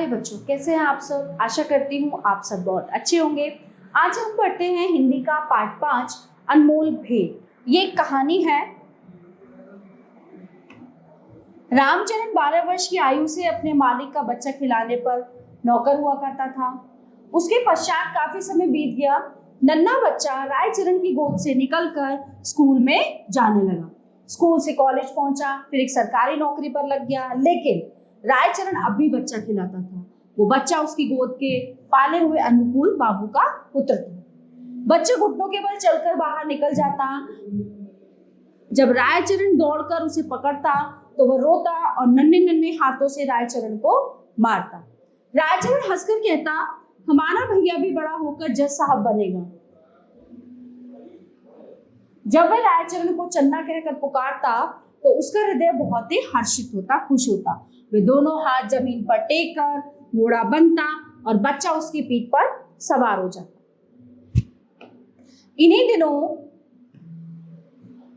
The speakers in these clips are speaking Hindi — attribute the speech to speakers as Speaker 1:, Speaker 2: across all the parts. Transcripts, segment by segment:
Speaker 1: बच्चों, कैसे हैं आप सब। आशा करती हूँ आप सब बहुत अच्छे होंगे। आज हम पढ़ते हैं हिंदी का पाठ 5 अनमोल भेंट। ये कहानी है। रामचरण 12 वर्ष की आयु से अपने मालिक का बच्चा खिलाने पर नौकर हुआ करता था। उसके पश्चात काफी समय बीत गया। नन्हा बच्चा रायचरण की गोद से निकलकर स्कूल में जाने लगा। स्कूल से कॉलेज पहुंचा, फिर एक सरकारी नौकरी पर लग गया। लेकिन रायचरण अब भी बच्चा खिलाता था। वो बच्चा उसकी गोद के पाले हुए अनुकूल बाबू का पुत्र था। बच्चा घुटनों के बल चलकर बाहर निकल जाता। जब रायचरण दौड़कर उसे पकड़ता तो वह रोता और नन्हे नन्हे हाथों से रायचरण को मारता। रायचरण हंसकर कहता, हमारा भैया भी बड़ा होकर जज साहब बनेगा। जब वह रायचरण को चन्ना कहकर पुकारता तो उसका हृदय बहुत ही हर्षित होता, खुश होता। वे दोनों हाथ जमीन पर टेक कर घोड़ा बनता और बच्चा उसकी पीठ पर सवार हो जाता। इन्हीं दिनों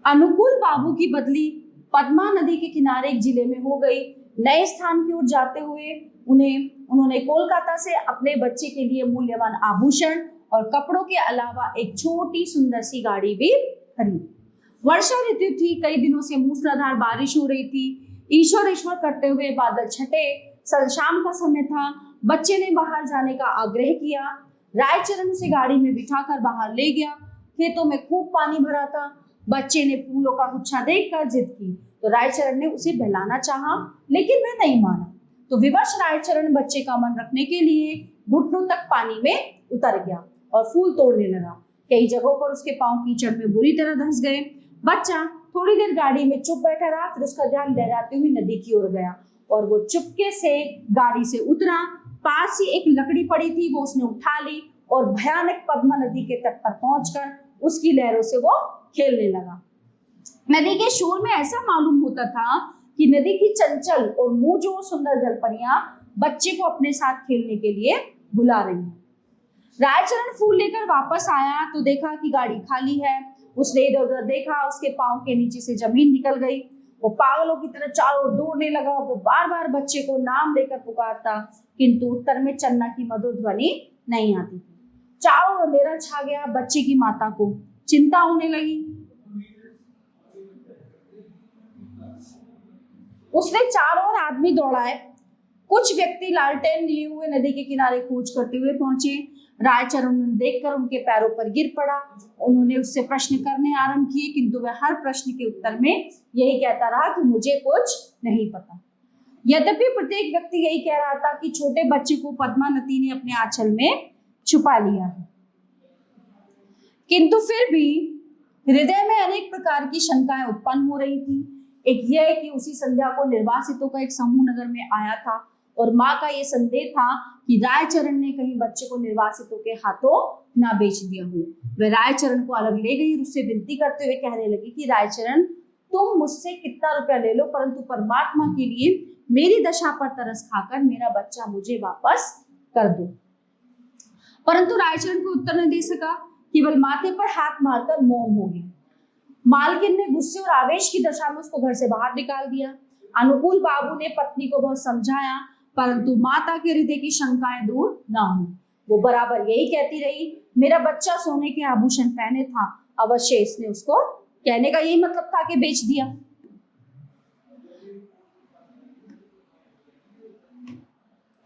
Speaker 1: अनुकूल बाबू की बदली पद्मा नदी के किनारे एक जिले में हो गई। नए स्थान की ओर जाते हुए उन्होंने कोलकाता से अपने बच्चे के लिए मूल्यवान आभूषण और कपड़ों के अलावा एक छोटी सुंदर सी गाड़ी भी खरीदी। वर्षा ऋतु थी, कई दिनों से मूसलाधार बारिश हो रही थी। ईश्वर ईश्वर करते हुए बादल छटे। शाम का समय था। बच्चे ने बाहर जाने का आग्रह किया। रायचरण उसे गाड़ी में बिठाकर बाहर ले गया। खेतों में खूब पानी भरा था। बच्चे ने फूलों का गुच्छा देखकर जिद की तो रायचरण ने उसे बहलाना चाहा, लेकिन वह नहीं माना। तो विवश रायचरण बच्चे का मन रखने के लिए घुटनों तक पानी में उतर गया और फूल तोड़ने लगा। कई जगहों पर उसके पांव कीचड़ में बुरी तरह धंस गए। बच्चा थोड़ी देर गाड़ी में चुप बैठा रहा, फिर उसका ध्यान लहराती हुई नदी की ओर गया और वो चुपके से गाड़ी से उतरा। पास ही एक लकड़ी पड़ी थी, वो उसने उठा ली और भयानक पद्मा नदी के तट पर पहुंचकर उसकी लहरों से वो खेलने लगा। नदी के शोर में ऐसा मालूम होता था कि नदी की चंचल और मूंजो सुंदर जलपरियां बच्चे को अपने साथ खेलने के लिए बुला रही हैं। रायचरण फूल लेकर वापस आया तो देखा कि गाड़ी खाली है। उसने इधर उधर देखा, उसके पांव के नीचे से जमीन निकल गई। वो पागलों की तरह चारों ओर दौड़ने लगा। वो बार बार बच्चे को नाम लेकर पुकारता, किंतु उत्तर में चन्ना की मधुर ध्वनि नहीं आती थी। चारों ओर अंधेरा छा गया। बच्चे की माता को चिंता होने लगी। उसने चारों ओर आदमी दौड़ाए। कुछ व्यक्ति लालटेन लिए हुए नदी के किनारे खोज करते हुए पहुंचे। रायचरण देखकर उनके पैरों पर गिर पड़ा। उन्होंने उससे प्रश्न करने आरंभ किए, किंतु वह हर प्रश्न के उत्तर में यही कहता रहा कि मुझे कुछ नहीं पता। यद्यपि प्रत्येक व्यक्ति यही कह रहा था कि छोटे बच्चे को पद्मा नदी ने अपने आंचल में छुपा लिया है, किंतु फिर भी हृदय में अनेक प्रकार की शंकाएं उत्पन्न हो रही थी। एक यह कि उसी संध्या को निर्वासितों का एक समूह नगर में आया था और माँ का यह संदेह था कि रायचरण ने कहीं बच्चे को निर्वासितों के हाथों ना बेच दिया हो। वह रायचरण को अलग ले गई और उससे विनती करते हुए कहने लगी कि रायचरण, तुम मुझसे कितना रुपया ले लो, परंतु परमात्मा के लिए मेरी दशा पर तरस खाकर मेरा बच्चा मुझे वापस कर दो। परंतु रायचरण को उत्तर न दे सका, केवल माथे पर हाथ मारकर मौन हो गया। मालकिन ने गुस्से और आवेश की दशा में उसको घर से बाहर निकाल दिया। अनुकूल बाबू ने पत्नी को बहुत समझाया, परंतु माता के हृदय की शंकाएं दूर ना हुई। वो बराबर यही कहती रही, मेरा बच्चा सोने के आभूषण पहने था, अवश्य इसने उसको, कहने का यही मतलब था कि बेच दिया।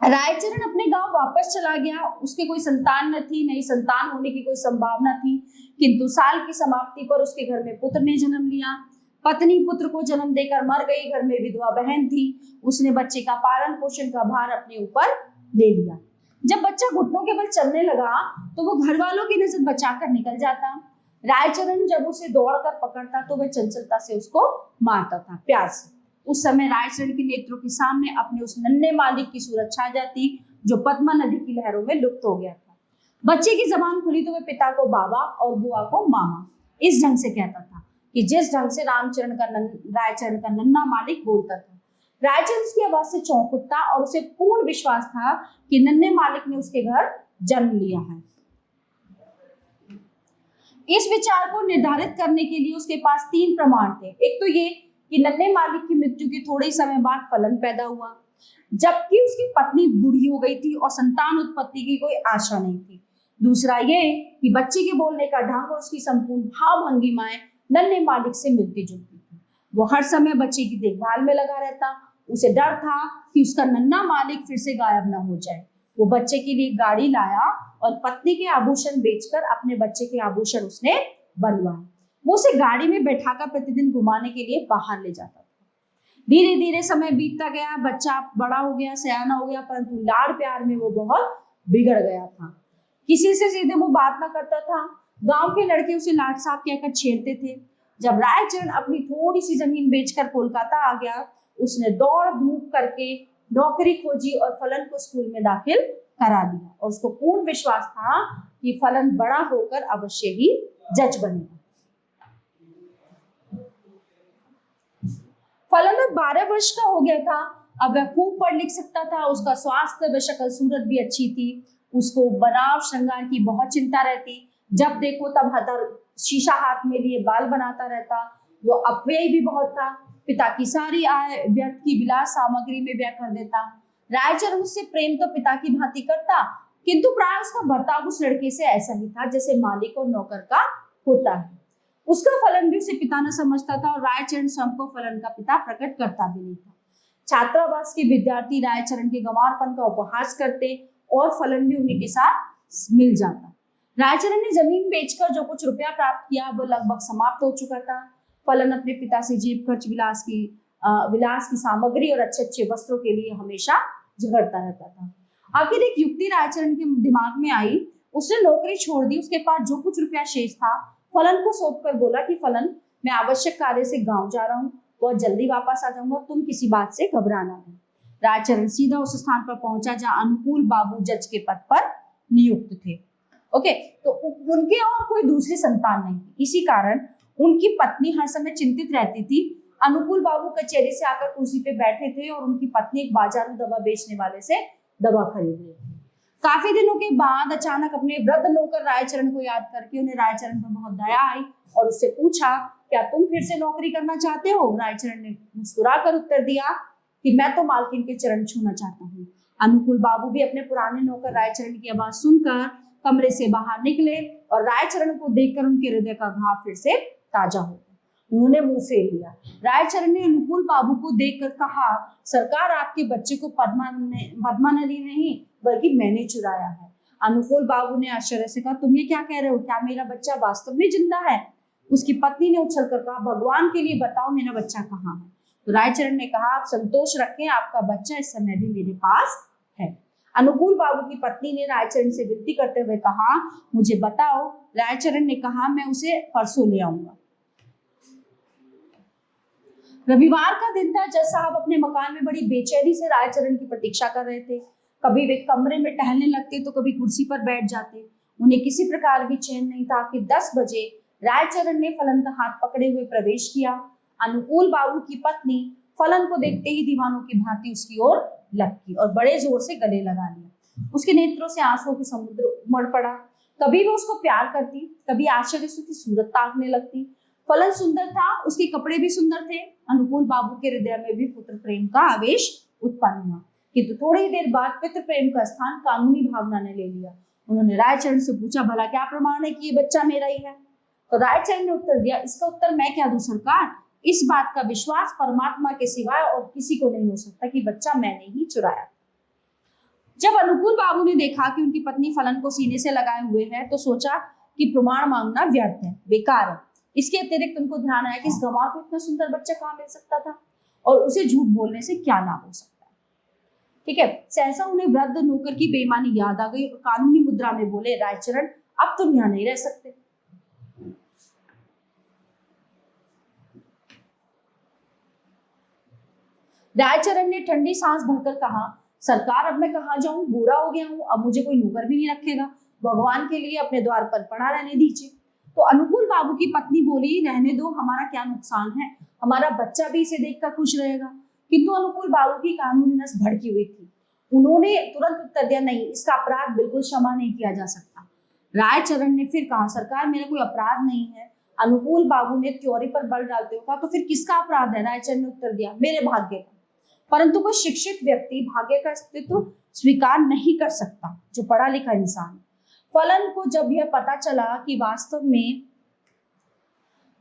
Speaker 1: रायचरण अपने गांव वापस चला गया। उसके कोई संतान न थी, नहीं संतान होने की कोई संभावना थी, किंतु साल की समाप्ति पर उसके घर में पुत्र ने जन्म लिया। पत्नी पुत्र को जन्म देकर मर गई। घर में विधवा बहन थी, उसने बच्चे का पालन पोषण का भार अपने ऊपर ले लिया। जब बच्चा घुटनों के बल चलने लगा तो वो घर वालों की नजर बचाकर निकल जाता। रायचरण जब उसे दौड़कर पकड़ता तो वह चंचलता से उसको मारता था, प्यार से। उस समय रायचरण के नेत्रों के सामने अपने उस नन्हे मालिक की सूरत छा जाती जो पद्मा नदी की लहरों में लुप्त हो गया था। बच्चे की जबान खुली तो वह पिता को बाबा और बुआ को मामा इस ढंग से कहता था कि जिस ढंग से रायचरण का नन्हा मालिक बोलता था। रायचरण उसकी आवाज से चौंक उठता और उसे पूर्ण विश्वास था कि नन्हे मालिक ने उसके घर जन्म लिया है। इस विचार को निर्धारित करने के लिए उसके पास 3 प्रमाण थे। एक तो ये कि नन्हे मालिक की मृत्यु के थोड़े समय बाद फलन पैदा हुआ। जबकि उसकी पत्नी बूढ़ी हो गई थी और संतान उत्पत्ति की कोई आशा नहीं थी। दूसरा ये कि बच्चे के बोलने का ढंग और उसकी संपूर्ण भाव भंगिमाएं नन्हे मालिक से मिलती जुलती थी। वो हर समय बच्चे की देखभाल में लगा रहता। उसे डर था कि उसका नन्हा मालिक फिर से गायब न हो जाए। वो बच्चे के लिए गाड़ी लाया और पत्नी के आभूषण बेचकर अपने बच्चे के आभूषण उसने बनवाए। वो उसे गाड़ी में बैठाकर प्रतिदिन घुमाने के लिए बाहर ले जाता था। धीरे धीरे समय बीतता गया, बच्चा बड़ा हो गया, सयाना हो गया, परंतु लाड़ प्यार में वो बहुत बिगड़ गया था। किसी से सीधे वो बात ना करता था। गांव के लड़के उसे लाट साहब कहकर छेड़ते थे। जब रायचरण अपनी थोड़ी सी जमीन बेचकर कोलकाता आ गया, उसने दौड़ धूप करके नौकरी खोजी और फलन को स्कूल में दाखिल करा दिया और उसको पूर्ण विश्वास था कि फलन बड़ा होकर अवश्य ही जज बनेगा। फलन अब 12 वर्ष का हो गया था। अब वह खूब पढ़ लिख सकता था। उसका स्वास्थ्य व शक्ल सूरत भी अच्छी थी। उसको बनाव श्रृंगार की बहुत चिंता रहती। जब देखो तब हतर शीशा हाथ में लिए बाल बनाता रहता। वो अपव्ययी भी बहुत था। पिता की सारी आय व्यर्थ की विलास सामग्री में व्यय कर देता। रायचरण उससे प्रेम तो पिता की भांति करता, किंतु प्राय उसका बर्ताव उस लड़के से ऐसा ही था जैसे मालिक और नौकर का होता है। उसका फलन भी उसे पिता न समझता था और रायचरण स्वयं को फलन का पिता प्रकट करता भी नहीं था। छात्रावास के विद्यार्थी रायचरण के गंवारपन का उपहास करते और फलन भी उन्हीं के साथ मिल जाता। रायचरण ने जमीन बेचकर जो कुछ रुपया प्राप्त किया वो लगभग समाप्त हो चुका था। फलन अपने पिता से जेब खर्च विलास की सामग्री और अच्छे अच्छे वस्त्रों के लिए हमेशा झगड़ता रहता था। आखिर एक युक्ति रायचरण के दिमाग में आई। उसने नौकरी छोड़ दी। उसके पास जो कुछ रुपया शेष था फलन को सौंपकर बोला कि फलन, मैं आवश्यक कार्य से गांव जा रहा हूँ, बहुत जल्दी वापस आ जाऊंगा, तुम किसी बात से घबराना नहीं। रायचरण सीधा उस स्थान पर पहुंचा जहां अनुकूल बाबू जज के पद पर नियुक्त थे। ओके, तो उनके और कोई दूसरी संतान नहीं थी। इसी कारण उनकी पत्नी हर समय चिंतित रहती थी। अनुकूल बाबू कचहरी से आकर कुर्सी पे बैठे थे और उनकी पत्नी एक बाजारू दवा बेचने वाले से दवा खरीद रही थी। काफी दिनों के बाद अचानक अपने वृद्ध नौकर रायचरण को याद करके उन्हें रायचरण पर बहुत दया आई और उससे पूछा, क्या तुम फिर से नौकरी करना चाहते हो? रायचरण ने मुस्कुराकर उत्तर दिया कि मैं तो मालकिन के चरण छूना चाहता हूँ। अनुकूल बाबू भी अपने पुराने नौकर रायचरण की आवाज सुनकर कमरे से बाहर निकले और रायचरण को देखकर उनके हृदय का घाव फिर से ताजा हो गया। उन्होंने मुंह फेर लिया। रायचरण ने अनुकूल बाबू को देखकर कहा, सरकार, आपके बच्चे को पद्मा नदी नहीं बल्कि मैंने चुराया है। अनुकूल बाबू ने आश्चर्य से कहा, तुम ये क्या कह रहे हो? क्या मेरा बच्चा वास्तव में जिंदा है? उसकी पत्नी ने उछलकर कहा, भगवान के लिए बताओ मेरा बच्चा कहाँ है? तो रायचरण ने कहा, आप संतोष रखें, आपका बच्चा इस समय भी मेरे पास है। अनुकूल बाबू की पत्नी ने रायचरण से विनती करते हुए कहा, मुझे बताओ। रायचरण ने कहा, मैं उसे परसों ले आऊंगा। रविवार का दिन था। जज साहब अपने मकान में बड़ी बेचैनी से रायचरण की प्रतीक्षा कर रहे थे। कभी वे कमरे में टहलने लगते तो कभी कुर्सी पर बैठ जाते। उन्हें किसी प्रकार भी चैन नहीं था कि 10 बजे रायचरण ने फलन का हाथ पकड़े हुए प्रवेश किया। अनुकूल बाबू की पत्नी फलन को देखते ही दीवानों की भांति उसकी ओर लपकी और बड़े जोर से गले लगा लिया। उसके नेत्रों से आंसुओं के समुद्र उमड़ पड़ा। कभी वो उसको प्यार करती, कभी आश्चर्य से उसकी सूरत ताकने लगती। फलन सुंदर था, उसके कपड़े भी सुंदर थे। अनुकूल बाबू के हृदय में भी पुत्र प्रेम का आवेश उत्पन्न हुआ, किंतु थोड़ी ही देर बाद पितृ प्रेम का स्थान कानूनी भावना ने ले लिया। उन्होंने रायचरण से पूछा, भला क्या प्रमाण है कि ये बच्चा मेरा ही है? तो रायचरण ने उत्तर दिया, इसका उत्तर मैं क्या दूं सरकार? इस बात का विश्वास परमात्मा के सिवाय और किसी को नहीं हो सकता कि बच्चा मैंने ही चुराया। जब अनुकूल बाबू ने देखा कि उनकी पत्नी फलन को सीने से लगाए हुए है तो सोचा कि प्रमाण मांगना व्यर्थ है, बेकार है। इसके अतिरिक्त उनको ध्यान आया कि इस गंवार को इतना सुंदर बच्चा कहाँ मिल सकता था और उसे झूठ बोलने से क्या लाभ हो सकता है। ठीक है, सहसा उन्हें वृद्ध नौकर की बेईमानी याद आ गई और कानूनी मुद्रा में बोले, रायचरण, अब तुम यहाँ नहीं रह सकते। रायचरण ने ठंडी सांस भरकर कहा, सरकार, अब मैं कहाँ जाऊं? बूढ़ा हो गया हूं, अब मुझे कोई नौकर भी नहीं रखेगा। भगवान के लिए अपने द्वार पर पड़ा रहने दीजिए। तो अनुकूल बाबू की पत्नी बोली, रहने दो, हमारा क्या नुकसान है, हमारा बच्चा भी इसे देखकर खुश रहेगा। किंतु अनुकूल बाबू की कानूनी नस भड़की हुई थी। उन्होंने तुरंत उत्तर दिया, नहीं, इसका अपराध बिल्कुल क्षमा नहीं किया जा सकता। रायचरण ने फिर कहा, सरकार, मेरा कोई अपराध नहीं है। अनुकूल बाबू ने त्योरी पर बल डालते हुए कहा, तो फिर किसका अपराध है? रायचरण ने उत्तर दिया, मेरे भाग्य का। परंतु कोई शिक्षित व्यक्ति भाग्य का अस्तित्व स्वीकार नहीं कर सकता, जो पढ़ा लिखा इंसान। फलन को जब यह पता चला कि वास्तव में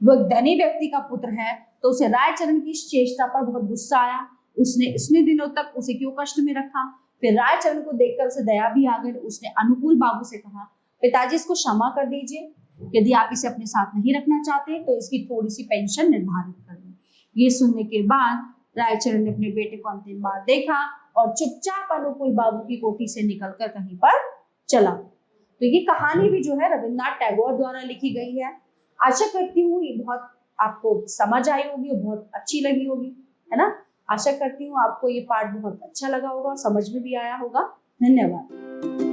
Speaker 1: वह धनी व्यक्ति का पुत्र है, तो उसे रायचरण की इस चेष्टा पर बहुत गुस्सा आया। उसने इतने दिनों तक उसे क्यों कष्ट में रखा। फिर रायचरण को देखकर उसे दया भी आ गई। उसने अनुकूल बाबू से कहा, पिताजी इसको क्षमा कर दीजिए, यदि आप इसे अपने साथ नहीं रखना चाहते तो इसकी थोड़ी सी पेंशन निर्धारित कर दें। ये सुनने के बाद रायचरण ने अपने बेटे को अंतिम बार देखा और चुपचाप अनुकूल बाबू की कोठी से निकलकर कहीं पर चला। तो ये कहानी भी जो है रविन्द्रनाथ टैगोर द्वारा लिखी गई है। आशा करती हूँ ये बहुत आपको समझ आई होगी और बहुत अच्छी लगी होगी, है ना। आशा करती हूँ आपको ये पाठ बहुत अच्छा लगा होगा और समझ में भी आया होगा। धन्यवाद।